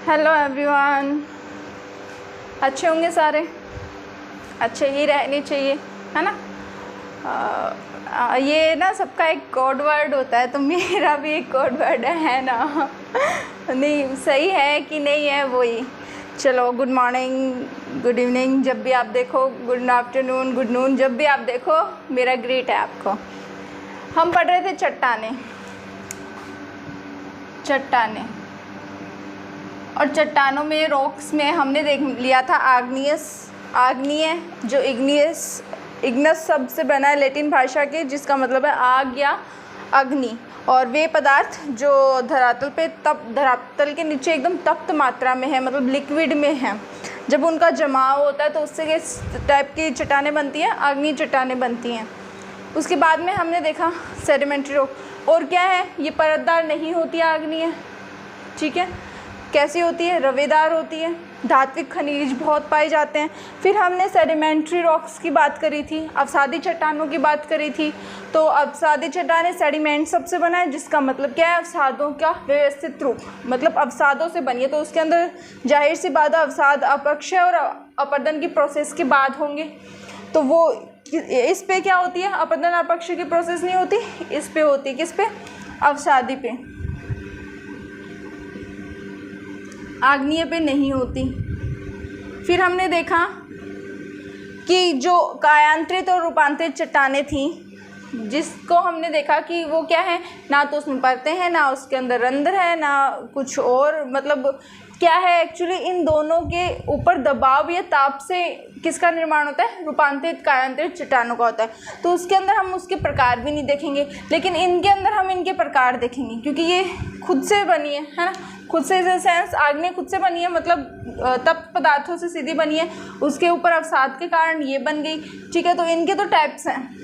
Hello everyone. अच्छे होंगे सारे, अच्छे ही रहने चाहिए, है ना। ये ना सबका एक कोड वर्ड होता है, तो मेरा भी एक कोड वर्ड है ना। नहीं सही है कि नहीं है वही। चलो, गुड मॉर्निंग, गुड इवनिंग जब भी आप देखो, गुड आफ्टरनून, गुड नून जब भी आप देखो, मेरा ग्रीट है आपको। हम पढ़ रहे थे चट्टाने और चट्टानों में, रॉक्स में हमने देख लिया था आग्नेय, जो इग्नस शब्द से बना है लैटिन भाषा के, जिसका मतलब है आग या अग्नि। और वे पदार्थ जो धरातल के नीचे एकदम तप्त मात्रा में है, मतलब लिक्विड में है, जब उनका जमाव होता है तो उससे किस टाइप की चट्टानें बनती हैं? आग्नेय चट्टानें बनती हैं। उसके बाद में हमने देखा सेडिमेंट्री रॉक। और क्या है? ये परतदार नहीं होती आग्नेय, ठीक है। कैसी होती है? रवेदार होती है। धात्विक खनिज बहुत पाए जाते हैं। फिर हमने सेडिमेंट्री रॉक्स की बात करी थी, अवसादी चट्टानों की बात करी थी। तो अवसादी चट्टानें सेडिमेंट सबसे बना है, जिसका मतलब क्या है? अवसादों का व्यवस्थित रूप, मतलब अवसादों से बनी है। तो उसके अंदर जाहिर सी बात है, अवसाद अपक्षय और अपरदन की प्रोसेस के बाद होंगे। तो वो इस पे क्या होती है? अपरदन अपक्षय की प्रोसेस नहीं होती, इस पे होती है। किस पे? अवसादी पे, आग्नेय पे नहीं होती। फिर हमने देखा कि जो कायांतरित और रूपांतरित चट्टानें थीं, जिसको हमने देखा कि वो क्या है, ना तो उसमें परतें हैं, ना उसके अंदर रंध्र है, ना कुछ और। मतलब क्या है एक्चुअली, इन दोनों के ऊपर दबाव या ताप से किसका निर्माण होता है? रूपांतरित कायांतरित चट्टानों का होता है। तो उसके अंदर हम उसके प्रकार भी नहीं देखेंगे, लेकिन इनके अंदर हम इनके प्रकार देखेंगे, क्योंकि ये खुद से बनी है ना। खुद से इन सेंस आग्नेय खुद से बनी है, मतलब तप्त पदार्थों से सीधी बनी है, उसके ऊपर अवसाद के कारण ये बन गई, ठीक है। तो इनके तो टाइप्स हैं,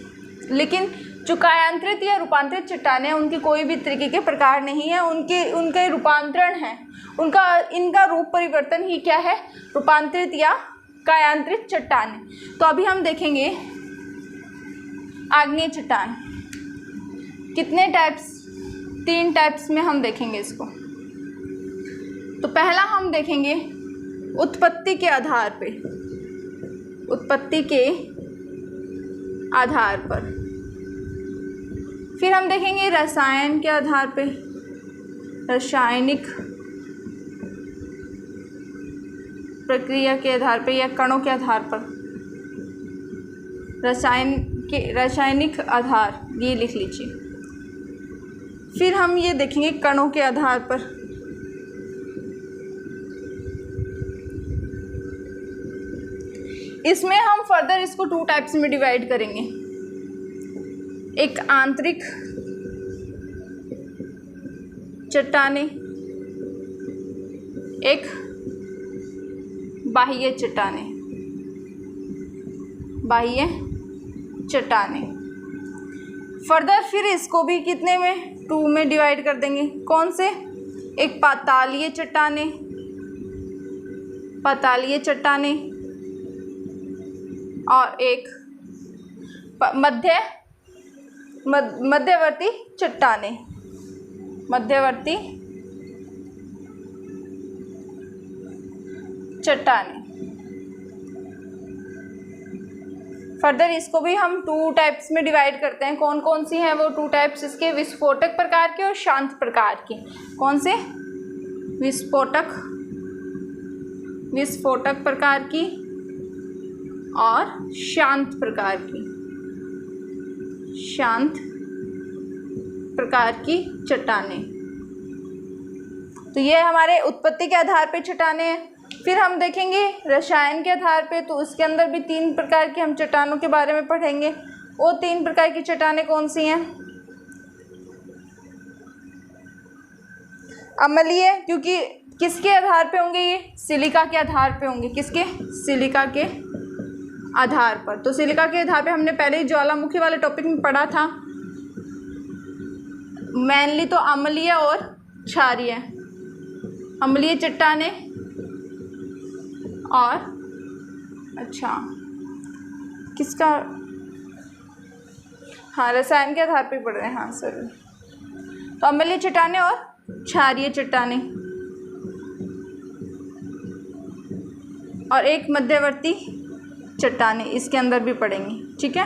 लेकिन जो कायांतरित या रूपांतरित चट्टानें हैं, उनके कोई भी तरीके के प्रकार नहीं है, उनके रूपांतरण है। इनका रूप परिवर्तन ही क्या है? रूपांतरित या कायांतरित चट्टानें। तो अभी हम देखेंगे आग्नेय चट्टान कितने टाइप्स, 3 टाइप्स में हम देखेंगे इसको। तो पहला हम देखेंगे उत्पत्ति के आधार पर। फिर हम देखेंगे रसायन के आधार पे, रासायनिक प्रक्रिया के आधार पे या कणों के आधार पर। रासायनिक आधार ये लिख लीजिए। फिर हम ये देखेंगे कणों के आधार पर। इसमें हम फर्दर इसको 2 टाइप्स में डिवाइड करेंगे, एक आंतरिक चट्टानें, एक बाह्य चट्टानें। फर्दर फिर इसको भी कितने में? 2 में डिवाइड कर देंगे। कौन से? एक पातालीय चट्टानें और एक मध्यवर्ती चट्टानें। फर्दर इसको भी हम 2 टाइप्स में डिवाइड करते हैं। कौन कौन सी हैं वो 2 टाइप्स इसके? विस्फोटक प्रकार के और शांत प्रकार के। कौन से? विस्फोटक प्रकार की और शांत प्रकार की चट्टानें। तो ये हमारे उत्पत्ति के आधार पे चट्टानें हैं। फिर हम देखेंगे रसायन के आधार पे, तो उसके अंदर भी 3 प्रकार की हम चट्टानों के बारे में पढ़ेंगे। वो 3 प्रकार की चट्टानें कौन सी हैं? अम्लीय, क्योंकि किसके आधार पे होंगे? ये सिलिका के आधार पे होंगे। किसके? सिलिका के आधार पर। तो सिलिका के आधार पे हमने पहले ही ज्वालामुखी वाले टॉपिक में पढ़ा था। मेनली तो अम्लीय और क्षारीय, अम्लीय चट्टानें और किसका? हाँ, रसायन के आधार पे पढ़ रहे हैं। हाँ सर। तो अम्लीय चट्टानें और क्षारीय चट्टानें। और एक मध्यवर्ती चट्टानें इसके अंदर भी पड़ेंगी। ठीक है,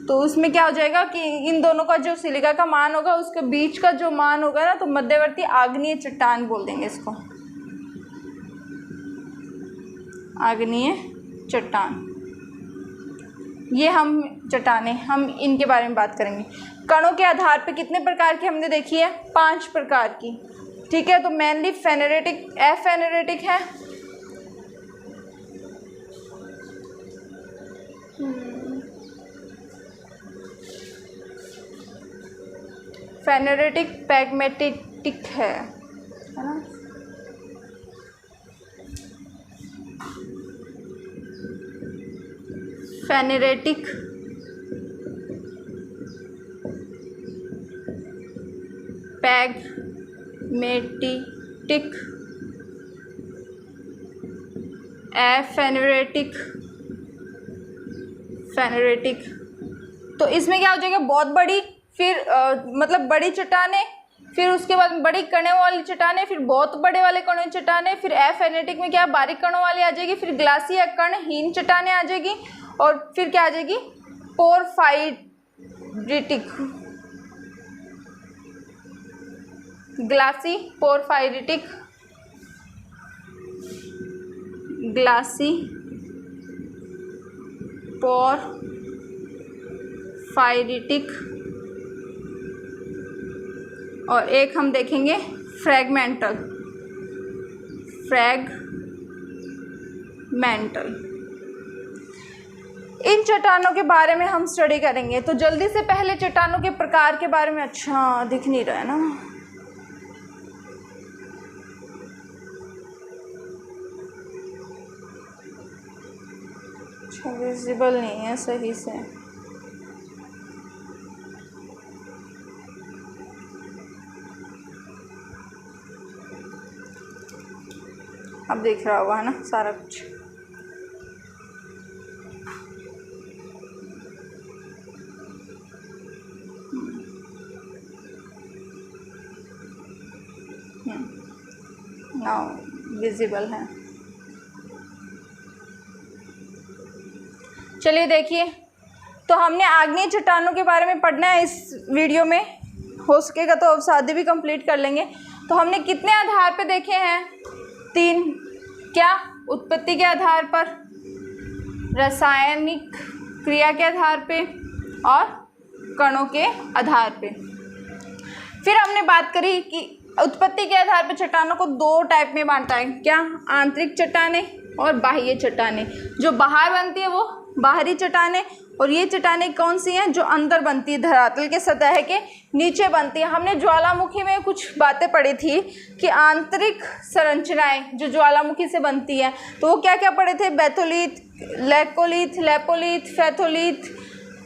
तो उसमें क्या हो जाएगा कि इन दोनों का जो सिलिका का मान होगा उसके बीच का जो मान होगा ना, तो मध्यवर्ती आग्नेय चट्टान बोल देंगे इसको, आग्नेय चट्टान। ये हम चट्टानें, हम इनके बारे में बात करेंगे। कणों के आधार पे कितने प्रकार की हमने देखी है? 5 प्रकार की। ठीक है, तो मेनली फेनेरेटिक, एफेनेरेटिक है, फेनेरेटिक, पैगमेटिक है ना, फेनेरेटिक, पैगमेटिक, एफेनेरेटिक, फेनेरेटिक। तो इसमें क्या हो जाएगा? बहुत बड़ी, फिर मतलब बड़ी चट्टानें, फिर उसके बाद बड़ी कणों वाली चट्टानें, फिर बहुत बड़े वाले कणों चट्टानें, फिर एफेनेटिक में क्या बारीक कणों वाली आ जाएगी, फिर ग्लासी या कणहीन चट्टानें आ जाएगी, और फिर क्या आ जाएगी? पोरफाइरिटिक, ग्लासी, पोरफाइरिटिक, ग्लासी, पोरफाइरिटिक, और एक हम देखेंगे फ्रैगमेंटल, फ्रैगमेंटल। इन चट्टानों के बारे में हम स्टडी करेंगे। तो जल्दी से पहले चट्टानों के प्रकार के बारे में, अच्छा दिख नहीं रहा है ना, अच्छा विजिबल नहीं है सही से। अब दिख रहा होगा है ना सारा कुछ। नाउ विजिबल है। चलिए देखिए, तो हमने आग्नेय चट्टानों के बारे में पढ़ना है इस वीडियो में, हो सकेगा तो अवसादी भी कंप्लीट कर लेंगे। तो हमने कितने आधार पे देखे हैं? 3। क्या? उत्पत्ति के आधार पर, रासायनिक क्रिया के आधार पे, और कणों के आधार पे। फिर हमने बात करी कि उत्पत्ति के आधार पर चट्टानों को 2 टाइप में बांटा है। क्या? आंतरिक चट्टानें और बाह्य चट्टानें। जो बाहर बनती है वो बाहरी चट्टानें, और ये चट्टानें कौन सी हैं? जो अंदर बनती है, धरातल के सतह के नीचे बनती है। हमने ज्वालामुखी में कुछ बातें पढ़ी थी कि आंतरिक संरचनाएं जो ज्वालामुखी से बनती है, तो वो क्या क्या पढ़े थे? बैथोलिथ, लैकोलिथ, लेपोलिथ, फैथोलिथ,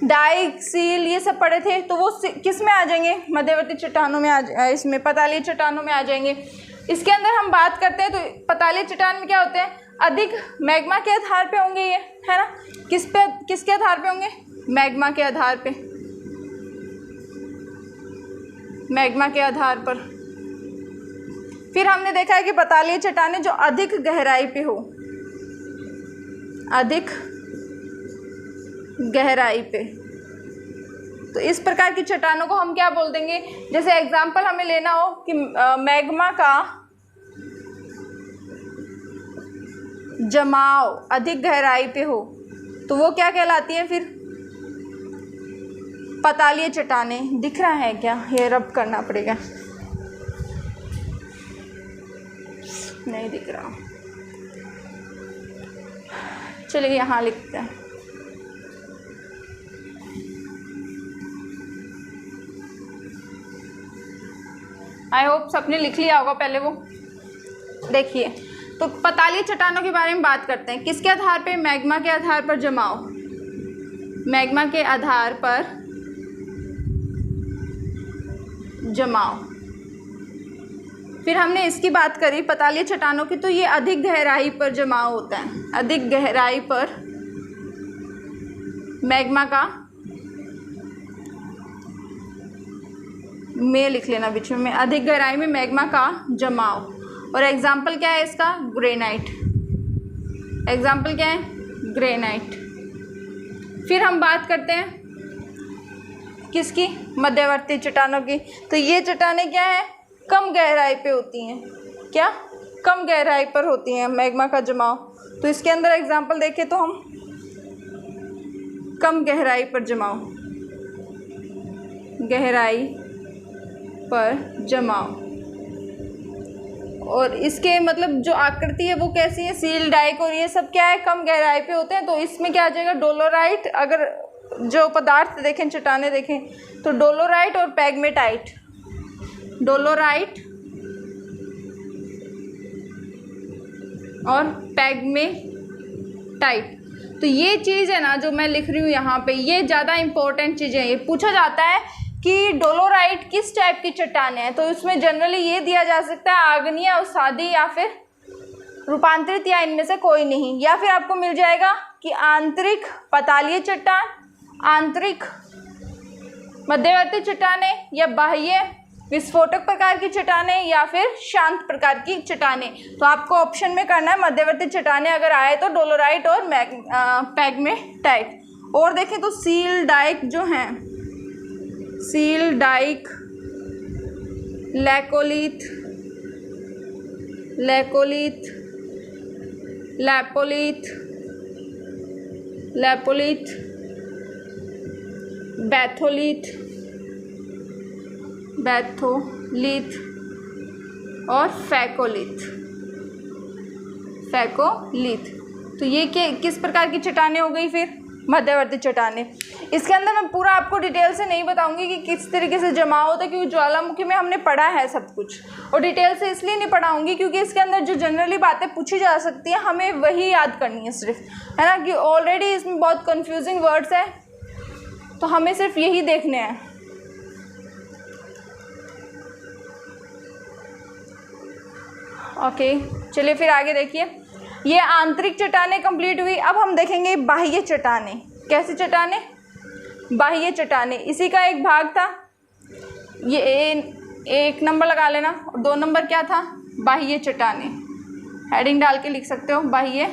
डाइक्सील, ये सब पढ़े थे। तो वो किस में आ जाएंगे? मध्यवर्ती चट्टानों में इसमें पतालीय चट्टानों में आ जाएंगे। इसके अंदर हम बात करते हैं तो पतालीय चट्टान में क्या होते हैं? अधिक मैग्मा के आधार पे होंगे ये, है ना। किसके आधार पे होंगे? मैग्मा के आधार पे, मैग्मा के आधार पर। फिर हमने देखा है कि पतालीय चट्टानें जो अधिक गहराई पे हो, अधिक गहराई पे, तो इस प्रकार की चट्टानों को हम क्या बोल देंगे? जैसे एग्जाम्पल हमें लेना हो कि मैग्मा का जमाव अधिक गहराई पे हो, तो वो क्या कहलाती है? फिर पतालीय चट्टानें। दिख रहा है क्या? ये रब करना पड़ेगा, नहीं दिख रहा। चलिए यहाँ लिखते हैं। आई होप सबने लिख लिया होगा पहले वो। देखिए, तो पतालीय चट्टानों के बारे में बात करते हैं। किसके आधार पे? मैग्मा के आधार पर जमाव, मैग्मा के आधार पर जमाव। फिर हमने इसकी बात करी पतालीय चट्टानों की, तो ये अधिक गहराई पर जमाव होता है, अधिक गहराई पर मैग्मा का, में लिख लेना बीच में, अधिक गहराई में मैग्मा का जमाव। और एग्जाम्पल क्या है इसका? ग्रेनाइट, एग्जाम्पल क्या है? ग्रेनाइट। फिर हम बात करते हैं किसकी? मध्यवर्ती चट्टानों की। तो ये चट्टानें क्या है? कम गहराई पे होती हैं। क्या? कम गहराई पर होती हैं मैग्मा का जमाव। तो इसके अंदर एग्जाम्पल देखें तो हम कम गहराई पर जमाव, गहराई पर जमाव, और इसके मतलब जो आकृति है वो कैसी है? सील, डाइक और ये सब क्या है? कम गहराई पे होते हैं। तो इसमें क्या आ जाएगा? डोलोराइट। अगर जो पदार्थ देखें, चट्टानें देखें, तो डोलोराइट और पैग्मेटाइट। डोलोराइट और पैग्मेटाइट। तो ये चीज़ है ना जो मैं लिख रही हूँ यहाँ पे, ये ज़्यादा इंपॉर्टेंट चीज़ें हैं। ये पूछा जाता है कि डोलोराइट किस टाइप की चट्टानें हैं, तो इसमें जनरली ये दिया जा सकता है आग्नेय, अवसादी या फिर रूपांतरित, या इनमें से कोई नहीं। या फिर आपको मिल जाएगा कि आंतरिक पतालीय चट्टान, आंतरिक मध्यवर्ती चट्टानें, या बाह्य विस्फोटक प्रकार की चट्टानें, या फिर शांत प्रकार की चट्टानें। तो आपको ऑप्शन में करना है मध्यवर्ती चट्टानें अगर आए तो डोलोराइट और पैग्मेटाइट। और देखें तो सील, डाइक जो हैं, sill, dike, laccolith, lopolith, batholith और फैकोलिथ। तो ये किस प्रकार की चट्टानें हो गई? फिर मध्यवर्ती चट्टानें। इसके अंदर मैं पूरा आपको डिटेल से नहीं बताऊंगी कि किस तरीके से जमाव होता है, क्योंकि ज्वालामुखी में हमने पढ़ा है सब कुछ, और डिटेल से इसलिए नहीं पढ़ाऊंगी क्योंकि इसके अंदर जो जनरली बातें पूछी जा सकती हैं हमें वही याद करनी है सिर्फ, है ना, कि ऑलरेडी इसमें बहुत कंफ्यूजिंग वर्ड्स है, तो हमें सिर्फ यही देखने हैं। ओके, चलिए फिर आगे देखिए। ये आंतरिक चट्टानें कंप्लीट हुई। अब हम देखेंगे बाह्य चट्टानें। कैसी चट्टानें? बाह्य चट्टानें। इसी का एक भाग था ये, एक नंबर लगा लेना, और 2 नंबर क्या था? बाह्य चट्टानें। हेडिंग डाल के लिख सकते हो, बाह्य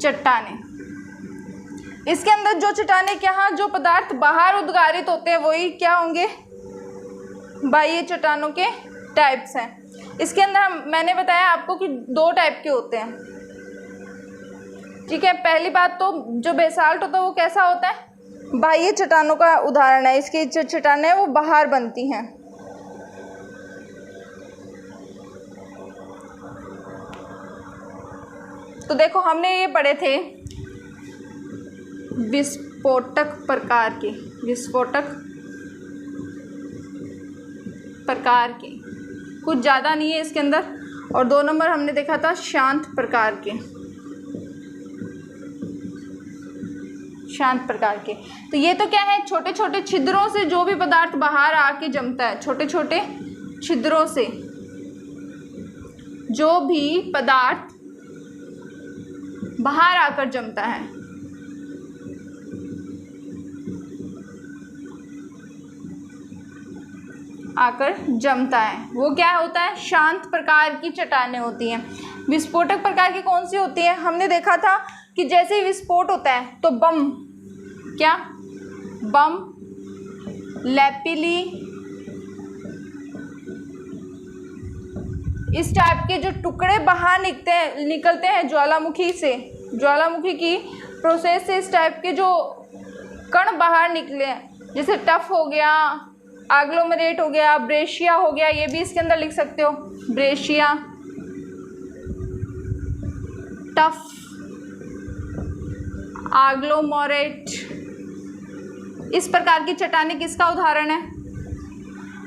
चट्टानें। इसके अंदर जो चट्टानें क्या, जो पदार्थ बाहर उद्गारित होते हैं वही क्या होंगे? बाह्य चट्टानों के टाइप्स हैं। इसके अंदर मैंने बताया आपको कि 2 टाइप के होते हैं, ठीक है। पहली बात तो जो बेसाल्ट होता है वो कैसा होता है? बाह्य चट्टानों का उदाहरण है। इसकी जो चट्टानें हैं वो बाहर बनती हैं। तो देखो हमने ये पढ़े थे विस्फोटक प्रकार के, विस्फोटक प्रकार के, कुछ ज़्यादा नहीं है इसके अंदर। और 2 नंबर हमने देखा था शांत प्रकार के, शांत प्रकार के। तो ये तो क्या है? छोटे छोटे छिद्रों से जो भी पदार्थ बाहर आके जमता है, छोटे छोटे छिद्रों से जो भी पदार्थ बाहर आकर जमता है, आकर जमता है, वो क्या होता है? शांत प्रकार की चट्टानें होती हैं। विस्फोटक प्रकार की कौन सी होती है? हमने देखा था कि जैसे ही विस्फोट होता है तो बम, क्या? बम, लैपिली, इस टाइप के जो टुकड़े बाहर निकलते हैं ज्वालामुखी से, ज्वालामुखी की प्रोसेस से इस टाइप के जो कण बाहर निकले, जैसे टफ हो गया, आग्लोमरेट हो गया, ब्रेशिया हो गया, ये भी इसके अंदर लिख सकते हो, ब्रेशिया, टफ, आग्लोमरेट। इस प्रकार की चट्टानें किसका उदाहरण है?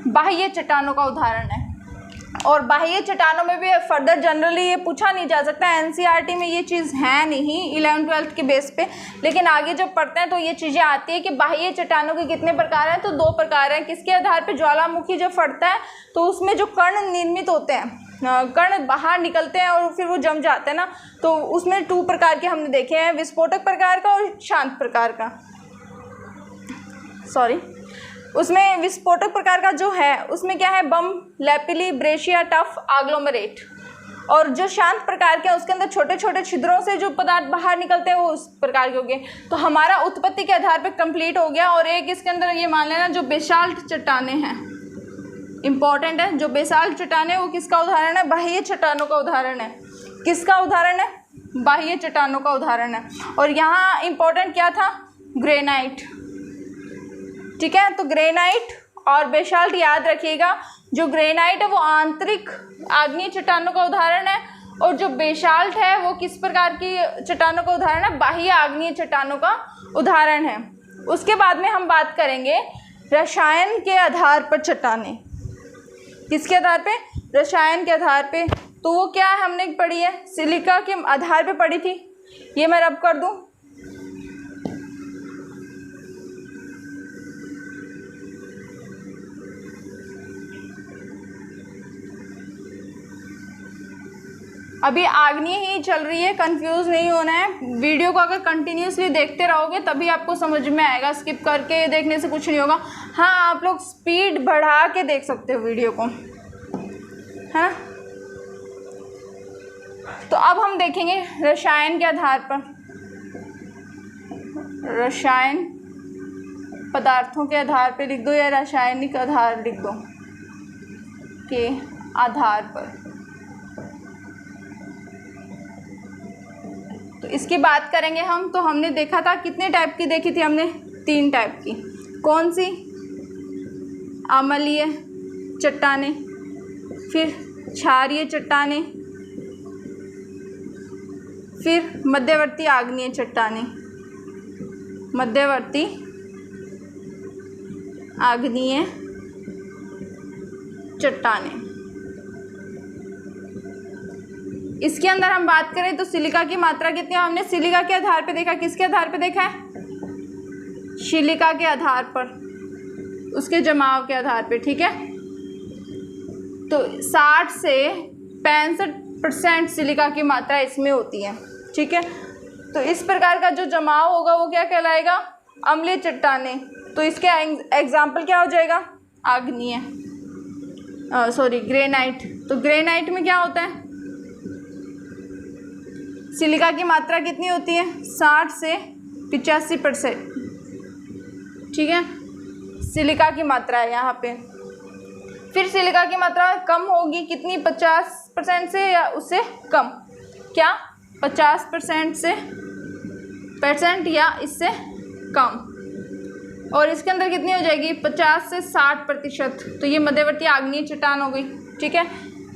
बाह्य चट्टानों का उदाहरण है। और बाह्य चट्टानों में भी फर्दर जनरली ये पूछा नहीं जा सकता, एनसीईआरटी में ये चीज़ है नहीं 11th-12th के बेस पे, लेकिन आगे जब पढ़ते हैं तो ये चीज़ें आती है कि बाह्य चट्टानों के कितने प्रकार हैं। तो 2 प्रकार हैं। किसके आधार पे? ज्वालामुखी जब फटता है तो उसमें जो कण निर्मित होते हैं, कण बाहर निकलते हैं और फिर वो जम जाते हैं ना, तो उसमें 2 प्रकार के हमने देखे हैं, विस्फोटक प्रकार का और शांत प्रकार का। सॉरी, उसमें विस्फोटक प्रकार का जो है उसमें क्या है? बम, लैपिली, ब्रेशिया, टफ, आग्लोमरेट। और जो शांत प्रकार के हैं उसके अंदर छोटे छोटे छिद्रों से जो पदार्थ बाहर निकलते हैं वो उस प्रकार के हो गए। तो हमारा उत्पत्ति के आधार पर कंप्लीट हो गया। और एक इसके अंदर ये मान लेना जो बेसाल्ट चट्टानें हैं, इंपॉर्टेंट है, जो बेसाल्ट चट्टानें वो किसका उदाहरण है? बाह्य चट्टानों का उदाहरण है। किसका उदाहरण है? बाह्य चट्टानों का उदाहरण है। और यहाँ इंपॉर्टेंट क्या था? ग्रेनाइट। ठीक है, तो ग्रेनाइट और बेसाल्ट याद रखिएगा। जो ग्रेनाइट है वो आंतरिक आग्नेय चट्टानों का उदाहरण है और जो बेसाल्ट है वो किस प्रकार की चट्टानों का उदाहरण है? बाह्य आग्नेय चट्टानों का उदाहरण है। उसके बाद में हम बात करेंगे रसायन के आधार पर चट्टानें। किसके आधार पे? रसायन के आधार पे। तो वो क्या है हमने पढ़ी है? सिलिका के आधार पे पढ़ी थी। ये मैं रब कर दूं। अभी आग्नेय ही चल रही है, कंफ्यूज नहीं होना है। वीडियो को अगर कंटिन्यूसली देखते रहोगे तभी आपको समझ में आएगा, स्किप करके देखने से कुछ नहीं होगा। हाँ, आप लोग स्पीड बढ़ा के देख सकते हो वीडियो को, है ना। तो अब हम देखेंगे रसायन के आधार पर, रसायन पदार्थों के आधार पर लिख दो या रासायनिक आधार लिख दो, के आधार पर। तो इसकी बात करेंगे हम। तो हमने देखा था कितने टाइप की देखी थी हमने? 3 टाइप की। कौन सी? अम्लीय चट्टानें, फिर क्षारीय चट्टानें, फिर मध्यवर्ती आग्नेय चट्टानें। मध्यवर्ती आग्नेय चट्टानें। इसके अंदर हम बात करें तो सिलिका की मात्रा कितनी है? हमने सिलिका के आधार पे देखा। किसके आधार पे देखा है? सिलिका के आधार पर, उसके जमाव के आधार पे। ठीक है, तो 60 से 65% सिलिका की मात्रा इसमें होती है। ठीक है, तो इस प्रकार का जो जमाव होगा वो क्या कहलाएगा? अम्लीय चट्टानें। तो इसके एग्जाम्पल क्या हो जाएगा? आग्नेय, सॉरी ग्रेनाइट। तो ग्रेनाइट में क्या होता है? सिलिका की मात्रा कितनी होती है? 60 से 85%। ठीक है, सिलिका की मात्रा है यहाँ पे। फिर सिलिका की मात्रा कम होगी कितनी? 50% से या उससे कम। क्या? 50% से % या इससे कम। और इसके अंदर कितनी हो जाएगी? 50 से 60%। तो ये मध्यवर्ती आग्नेय चट्टान हो गई। ठीक है,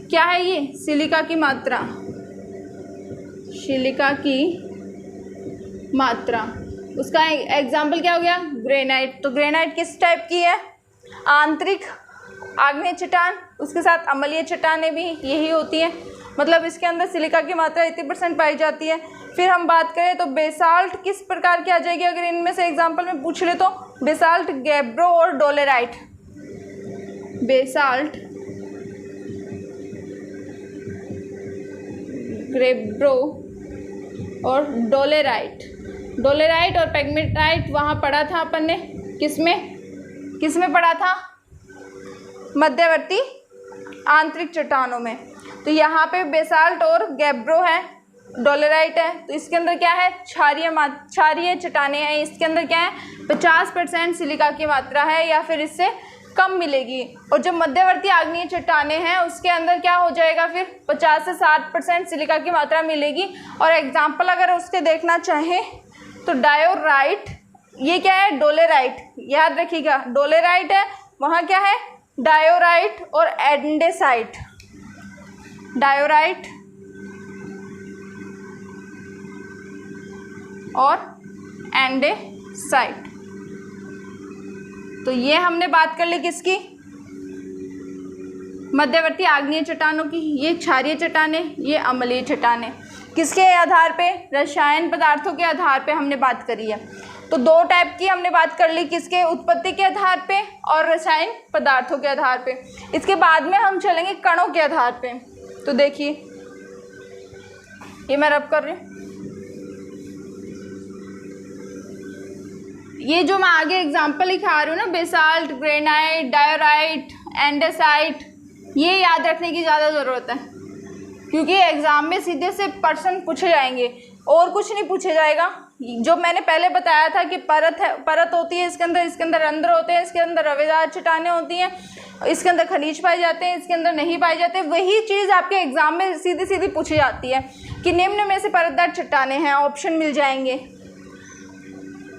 क्या है ये? सिलिका की मात्रा, सिलिका की मात्रा। उसका एग्जाम्पल क्या हो गया? ग्रेनाइट। तो ग्रेनाइट किस टाइप की है? आंतरिक आग्नेय चट्टान, उसके साथ अम्लीय चट्टानें भी यही होती हैं। मतलब इसके अंदर सिलिका की मात्रा 80% पाई जाती है। फिर हम बात करें तो बेसाल्ट किस प्रकार की आ जाएगी? अगर इनमें से एग्जाम्पल में पूछ ले तो बेसाल्ट, गैब्रो और डोलेराइट। बेसाल्ट, गैब्रो और डोलेराइट। डोलेराइट और पेगमेटाइट वहाँ पढ़ा था अपन ने। किसमें पढ़ा था? मध्यवर्ती आंतरिक चट्टानों में। तो यहाँ पे बेसाल्ट और गैब्रो है, डोलेराइट है। तो इसके अंदर क्या है? क्षारीय चट्टानें हैं। इसके अंदर क्या है? 50% सिलिका की मात्रा है या फिर इससे कम मिलेगी। और जो मध्यवर्ती आग्नेय चट्टानें हैं उसके अंदर क्या हो जाएगा? फिर 50 से 60% सिलिका की मात्रा मिलेगी। और एग्जाम्पल अगर उसके देखना चाहें तो डायोराइट, ये क्या है? डोलेराइट। याद रखिएगा, डोलेराइट है, वहाँ क्या है? डायोराइट और एंडेसाइट। डायोराइट और एंडेसाइट। तो ये हमने बात कर ली किसकी? मध्यवर्ती आग्नेय चट्टानों की। ये क्षारीय चट्टानें, ये अम्लीय चट्टानें। किसके आधार पे? रसायन पदार्थों के आधार पे हमने बात करी है। तो 2 टाइप की हमने बात कर ली, किसके? उत्पत्ति के आधार पे और रसायन पदार्थों के आधार पे। इसके बाद में हम चलेंगे कणों के आधार पे। तो देखिए, ये मैं रब कर रही हूँ। ये जो मैं आगे एग्जाम्पल लिखा रही हूँ ना, बेसाल्ट, ग्रेनाइट, डायोराइट, एंडेसाइट, ये याद रखने की ज़्यादा ज़रूरत है। क्योंकि एग्ज़ाम में सीधे से प्रश्न पूछे जाएंगे और कुछ नहीं पूछे जाएगा। जो मैंने पहले बताया था कि परत होती है इसके अंदर रंध्र होते हैं, इसके अंदर रवेदार चट्टानें होती हैं, इसके अंदर खनिज पाए जाते हैं, इसके अंदर नहीं पाए जाते। वही चीज़ आपके एग्जाम में सीधी सीधी पूछी जाती है कि निम्न में से परतदार चट्टानें हैं, ऑप्शन मिल जाएंगे।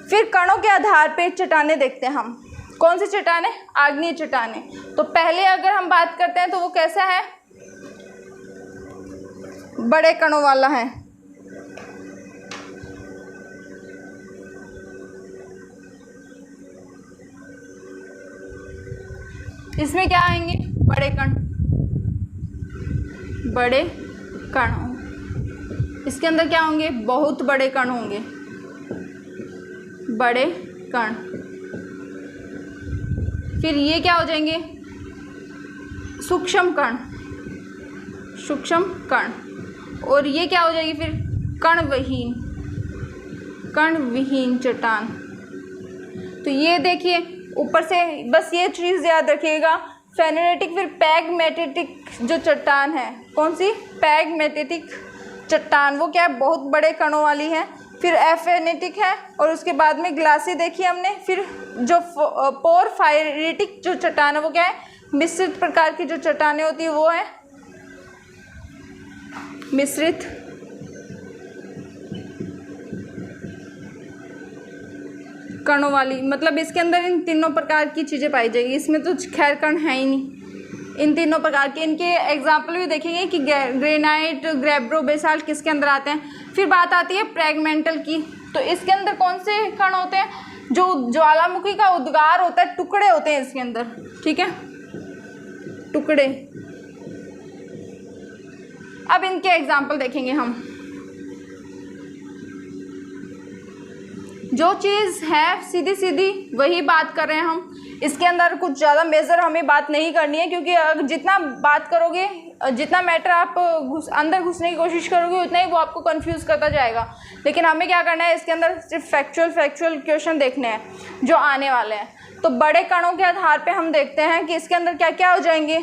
फिर कणों के आधार पर चट्टानें देखते हैं हम। कौन सी चट्टानें? आग्नेय चट्टानें। तो पहले अगर हम बात करते हैं तो वो कैसा है? बड़े कणों वाला है। इसमें क्या आएंगे? बड़े कण, बड़े कण। इसके अंदर क्या होंगे? बहुत बड़े कण होंगे, बड़े कण। फिर ये क्या हो जाएंगे? सूक्ष्म कण, सूक्ष्म कण। और ये क्या हो जाएगी फिर? कणविहीन, कणविहीन चट्टान। तो ये देखिए ऊपर से बस ये चीज़ याद रखिएगा, फेनेटिक फिर पैगमेटिक जो चट्टान है। कौन सी? पैगमेटिक चट्टान। वो क्या है? बहुत बड़े कणों वाली है। फिर एफेनेटिक है और उसके बाद में ग्लासी देखी हमने। फिर जो पोरफायरिटिक जो चट्टान है वो क्या है? मिश्रित प्रकार की जो चट्टानें होती है वो है मिश्रित कणों वाली। मतलब इसके अंदर इन तीनों प्रकार की चीज़ें पाई जाएगी। इसमें तो खैर कण है ही नहीं। इन तीनों प्रकार के इनके एग्जाम्पल भी देखेंगे कि ग्रेनाइट, ग्रेब्रो, बेसाल्ट किसके अंदर आते हैं। फिर बात आती है फ्रैगमेंटल की। तो इसके अंदर कौन से कण होते हैं? जो ज्वालामुखी का उद्गार होता है, टुकड़े होते हैं इसके अंदर। ठीक है, टुकड़े। अब इनके एग्जाम्पल देखेंगे हम। जो चीज़ है सीधी सीधी वही बात कर रहे हैं हम। इसके अंदर कुछ ज़्यादा मेजर हमें बात नहीं करनी है, क्योंकि अगर जितना बात करोगे, जितना मैटर आप अंदर घुसने की कोशिश करोगे, उतना ही वो आपको कंफ्यूज करता जाएगा। लेकिन हमें क्या करना है? इसके अंदर सिर्फ फैक्चुअल क्वेश्चन देखने हैं जो आने वाले हैं। तो बड़े कणों के आधार पे हम देखते हैं कि इसके अंदर क्या क्या हो जाएंगे।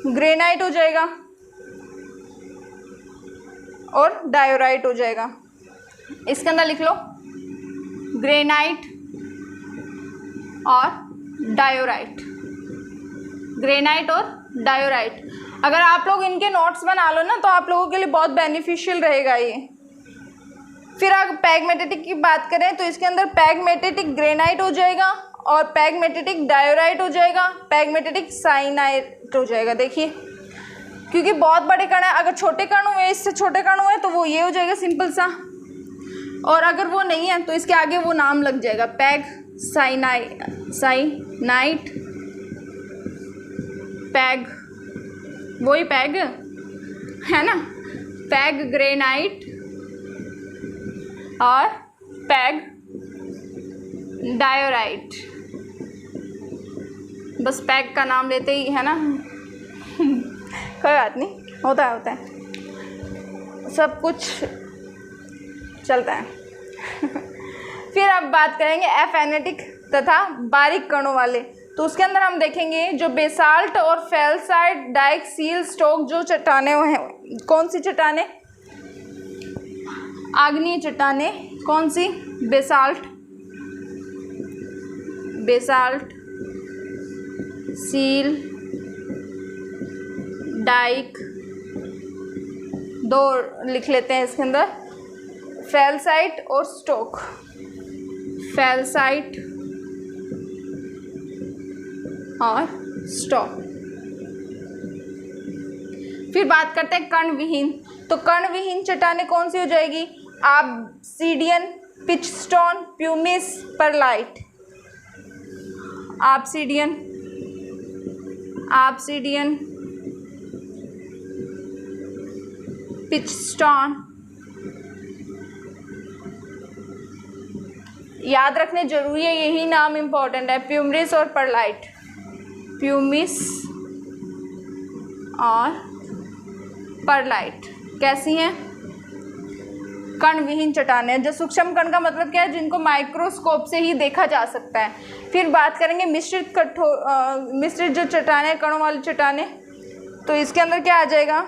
ग्रेनाइट हो जाएगा और डायोराइट हो जाएगा। इसके अंदर लिख लो ग्रेनाइट और डायोराइट, ग्रेनाइट और डायोराइट। अगर आप लोग इनके नोट्स बना लो ना तो आप लोगों के लिए बहुत बेनिफिशियल रहेगा ये। फिर अगर पैगमेटिक की बात करें तो इसके अंदर पैगमेटिक ग्रेनाइट हो जाएगा और पैगमेटिक डायोराइट हो जाएगा, पैगमेटिक साइनाइट हो जाएगा। देखिए, क्योंकि बहुत बड़े कण है, अगर छोटे कण हुए, इससे छोटे कण हुए तो वो ये हो जाएगा सिंपल सा, और अगर वो नहीं है तो इसके आगे वो नाम लग जाएगा पैग साइनाइट, पैग, वही पैग है ना, पैग ग्रेनाइट और पैग डायोराइट। बस पैग का नाम लेते ही है ना कोई बात नहीं, होता है सब कुछ चलता है फिर अब बात करेंगे एफेनेटिक तथा बारीक कणों वाले। तो उसके अंदर हम देखेंगे जो बेसाल्ट और फेल्साइट, डाइक, सील, स्टोक जो चट्टानें हैं। कौन सी चट्टानें? आग्नेय चट्टानें। कौन सी? बेसाल्ट, सील, डाइक, दो लिख लेते हैं इसके अंदर, फेल्साइट और स्टोक। फेल्साइट और स्टोक। फिर बात करते हैं कण विहीन। तो कण विहीन चट्टानें कौन सी हो जाएगी? Obsidian, pitchstone, pumice, perlite. Obsidian, pitchstone. याद रखने जरूरी है, यही नाम इम्पोर्टेंट है, प्यूमिस और परलाइट। प्यूमिस और परलाइट कैसी हैं? कण विहीन चट्टानें। जो सूक्ष्म कण का मतलब क्या है? जिनको माइक्रोस्कोप से ही देखा जा सकता है। फिर बात करेंगे मिश्रित जो चट्टानें, कणों वाली चट्टानें। तो इसके अंदर क्या आ जाएगा,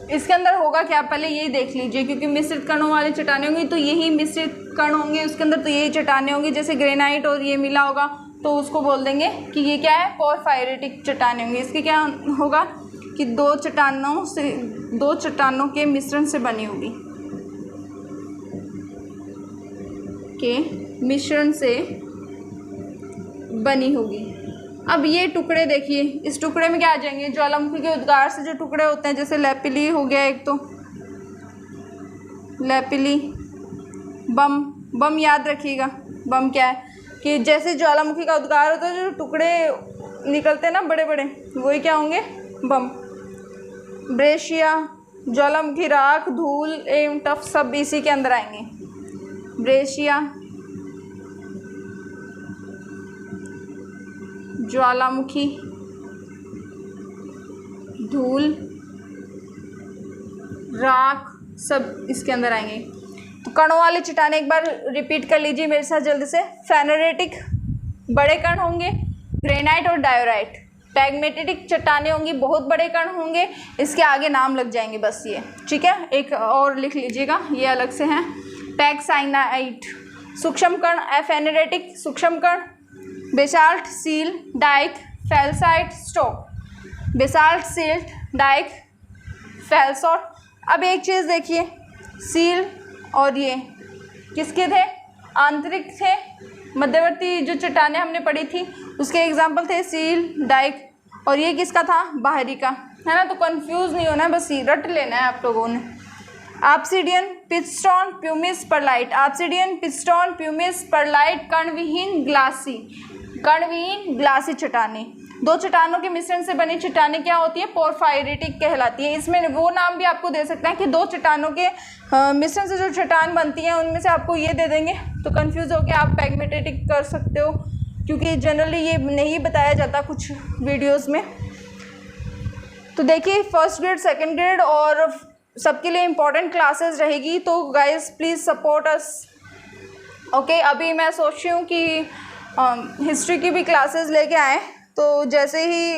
इसके अंदर होगा क्या, पहले यही देख लीजिए, क्योंकि मिश्रित कणों वाली चट्टानें होंगी तो यही मिश्रित कण होंगे उसके अंदर, तो यही चट्टानें होंगी। जैसे ग्रेनाइट और ये मिला होगा तो उसको बोल देंगे कि ये क्या है, पोरफायरेटिक चट्टानें होंगी। इसके क्या होगा कि दो चट्टानों के मिश्रण से बनी होगी, के मिश्रण से बनी होगी। अब ये टुकड़े देखिए, इस टुकड़े में क्या आ जाएंगे, ज्वालामुखी के उद्गार से जो टुकड़े होते हैं, जैसे लैपिली हो गया एक, तो लैपिली, बम याद रखिएगा। बम क्या है कि जैसे ज्वालामुखी का उद्गार होता है, जो टुकड़े निकलते हैं ना बड़े बड़े, वही क्या होंगे, बम। ब्रेशिया, ज्वालामुखी राख, धूल एवं टफ सब इसी के अंदर आएंगे। ब्रेशिया, ज्वालामुखी, धूल, राख सब इसके अंदर आएंगे। तो कणों वाली चट्टानें एक बार रिपीट कर लीजिए मेरे साथ जल्दी से। फेनोरेटिक बड़े कण होंगे, ग्रेनाइट और डायोराइट। पैगमेटिक चट्टानें होंगी, बहुत बड़े कण होंगे, इसके आगे नाम लग जाएंगे बस ये, ठीक है। एक और लिख लीजिएगा, ये अलग से हैं। पैगसाइनाइट सूक्ष्म कण, एफेनेरेटिक सूक्ष्म कण, basalt, sill, dyke, felsite, stock. Basalt, silt, dyke, felsite. अब एक चीज़ देखिए, सील और ये किसके थे, आंतरिक थे। मध्यवर्ती जो चट्टानें हमने पढ़ी थी उसके एग्जाम्पल थे सील, डाइक, और ये किसका था, बाहरी का, है ना। तो कंफ्यूज नहीं होना है, बस रट लेना है आप लोगों ने। Obsidian, pitchstone, pumice, perlite. Obsidian, pitchstone, pumice, perlite कणविहीन ग्लासी चट्टानें। दो चट्टानों के मिश्रण से बनी चट्टानें क्या होती है, पोरफायरेटिक कहलाती है। इसमें वो नाम भी आपको दे सकते हैं कि दो चट्टानों के मिश्रण से जो चट्टान बनती है उनमें से आपको ये दे देंगे, तो कंफ्यूज होकर आप पैगमेटिक कर सकते हो, क्योंकि जनरली ये नहीं बताया जाता कुछ वीडियोस में। तो देखिए, फर्स्ट ग्रेड, सेकंड ग्रेड और सबके लिए इम्पोर्टेंट क्लासेस रहेगी, तो guys please support us. Okay, अभी मैं सोच रही हूँ कि हिस्ट्री की भी क्लासेस लेके आएँ, तो जैसे ही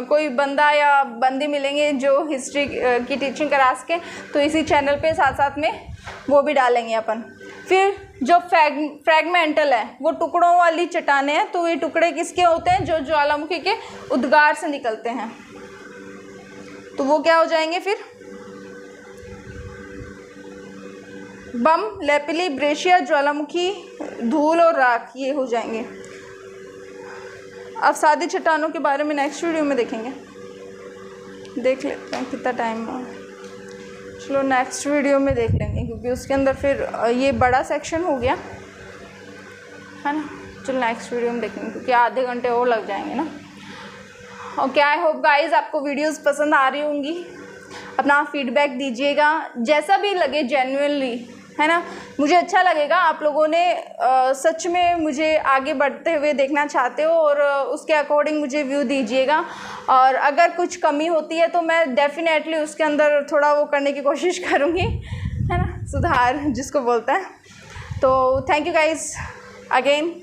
कोई बंदा या बंदी मिलेंगे जो हिस्ट्री की टीचिंग करा सके, तो इसी चैनल पे साथ साथ में वो भी डालेंगे अपन। फिर जो फ्रैगमेंटल है, वो टुकड़ों वाली चट्टानें हैं, तो ये टुकड़े किसके होते हैं, जो ज्वालामुखी के उद्गार से निकलते हैं, तो वो क्या हो जाएंगे फिर, बम, लैपिली, ब्रेशिया, ज्वालामुखी, धूल और राख, ये हो जाएंगे। अब सादी चट्टानों के बारे में नेक्स्ट वीडियो में देखेंगे, देख लेते हैं कितना टाइम हुआ। चलो नेक्स्ट वीडियो में देख लेंगे, क्योंकि उसके अंदर फिर ये बड़ा सेक्शन हो गया है ना। चलो नेक्स्ट वीडियो में देखेंगे, क्योंकि आधे घंटे और लग जाएंगे ना। ओके, आई होप गाइज आपको वीडियोस पसंद आ रही होंगी। अपना फीडबैक दीजिएगा, जैसा भी लगे, जेन्युइनली, है ना। मुझे अच्छा लगेगा, आप लोगों ने सच में मुझे आगे बढ़ते हुए देखना चाहते हो, और उसके अकॉर्डिंग मुझे व्यू दीजिएगा। और अगर कुछ कमी होती है तो मैं डेफिनेटली उसके अंदर थोड़ा वो करने की कोशिश करूँगी, है ना, सुधार जिसको बोलते हैं। तो थैंक यू गाइज अगेन।